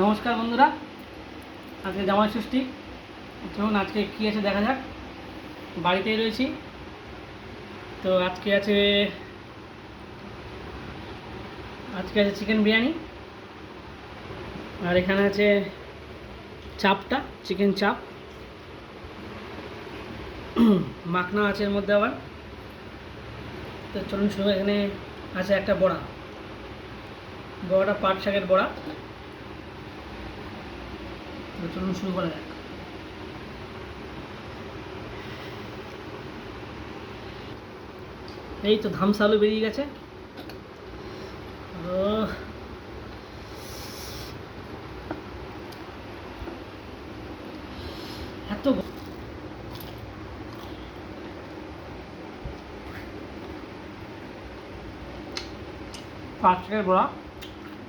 নমস্কার বন্ধুরা, আজকে জামাই ষষ্ঠী। চলুন আজকে কী আছে দেখা যাক। বাড়িতেই রয়েছি তো আজকে আছে চিকেন বিরিয়ানি, আর এখানে আছে চাপটা, চিকেন চাপ, মাখনা আছে এর মধ্যে আবার। তো চলুন শুরু। এখানে আছে একটা বড়াটা পাট শাকের বড়া। তো চলুন শুরু করা যাক। এই তো ধামসা আলু বেরিয়ে গেছে। এত পাট শাকের বড়া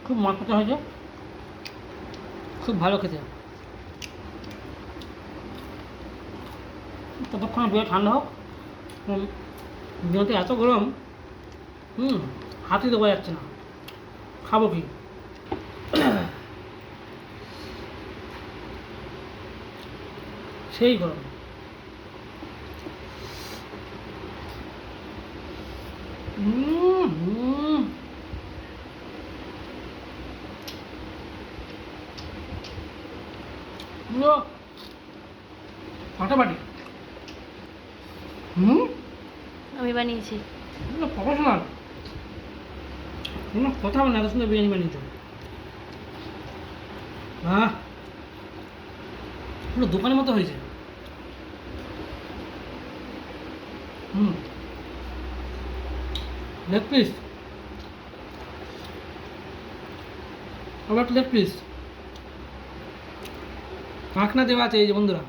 খুব মজা হয়েছে, খুব ভালো খেতে। ততক্ষণ বিয়ে ঠান্ডা হোক। বিয়েতে এত গরম, হাতই দেওয়া যাচ্ছে না, খাবো কি। সেই গরম। পুরো ফাটাফাটি। আমি বানিয়েছি। প্রফেশনাল, কোনো কথা বলে এত সুন্দর বিরিয়ানি বানিয়েছে। হ্যাঁ, পুরো দোকানের মতো হয়েছে। লেগ পিস, আবার লেগ পিস, মাখনা দেওয়া আছে। এই যে বন্ধুরা,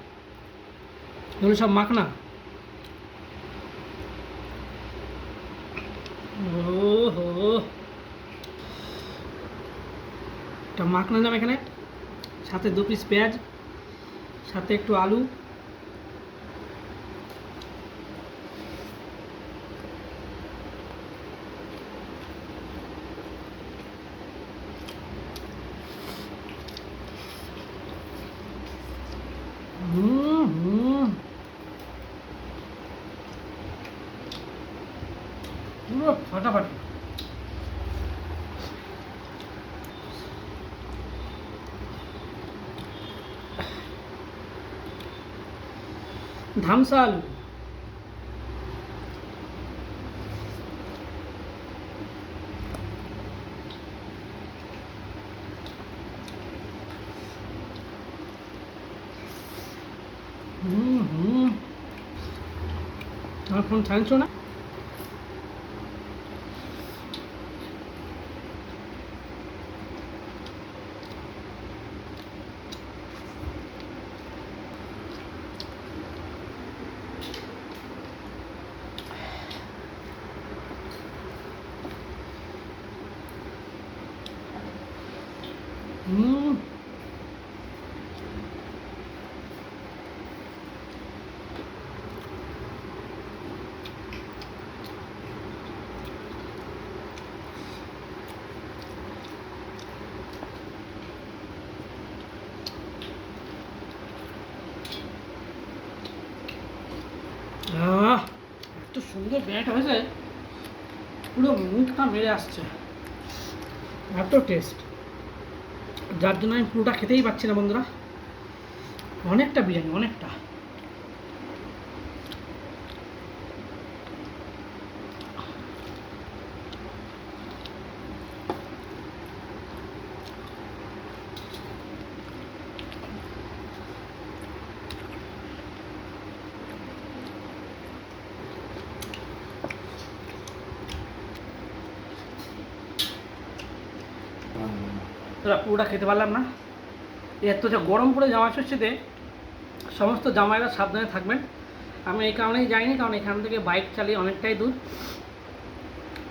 এগুলো সব মাখনা। ওহো, একটা মাখনা দাম এখানে, সাথে 2 পিস পেঁয়াজ, সাথে একটু আলু। পুরো ফাটাফাটি। ধামসা আলু, আমার ফোন ছাড়ছো না। এত সুন্দর ব্যাট হয়েছে, পুরো মুখটা মেরে আসছে, এত টেস্ট। যার জন্য আমি পুরোটা খেতেই পাচ্ছি না বন্ধুরা। অনেকটা বিরিয়ানি, অনেকটা। পুরোটা খেতে পারলাম না। এত যা গরম পড়ে জামা ষষ্ঠীতে, সমস্ত জামাইরা সাবধানে থাকবেন। আমি এই কারণেই যাইনি, কারণ এখান থেকে বাইক চালিয়ে অনেকটাই দূর,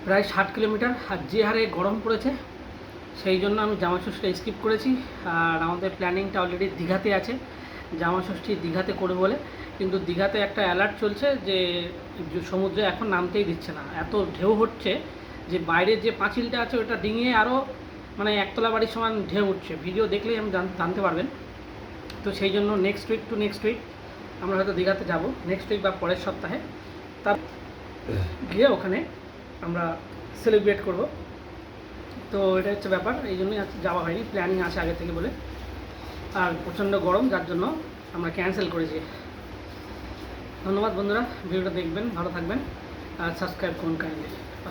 প্রায় 60 কিলোমিটার। আর যে হারে গরম পড়েছে, সেই জন্য আমি জামা ষষ্ঠীটা স্কিপ করেছি। আর আমাদের প্ল্যানিংটা অলরেডি দীঘাতে আছে, জামা ষষ্ঠী দীঘাতে করবে বলে। কিন্তু দীঘাতে একটা অ্যালার্ট চলছে যে সমুদ্রে এখন নামতেই দিচ্ছে না, এত ঢেউ হচ্ছে যে বাইরের যে পাঁচিলটা আছে ওটা ডিঙিয়ে আরও মানে একতলা বাড়ির সমান ঢেউ উঠছে, ভিডিও দেখলেই আমি জানতে পারবেন। তো সেই জন্য নেক্সট উইক আমরা হয়তো দীঘাতে যাব, নেক্সট উইক বা পরের সপ্তাহে। তার গিয়ে ওখানে আমরা সেলিব্রেট করব। তো এটা হচ্ছে ব্যাপার, এই জন্যই যাওয়া হয়নি, প্ল্যানিং আছে আগে থেকে বলে। আর প্রচণ্ড গরম, যার জন্য আমরা ক্যান্সেল করেছি। ধন্যবাদ বন্ধুরা, ভিডিওটা দেখবেন, ভালো থাকবেন আর সাবস্ক্রাইব করুন কাইন্ডলি।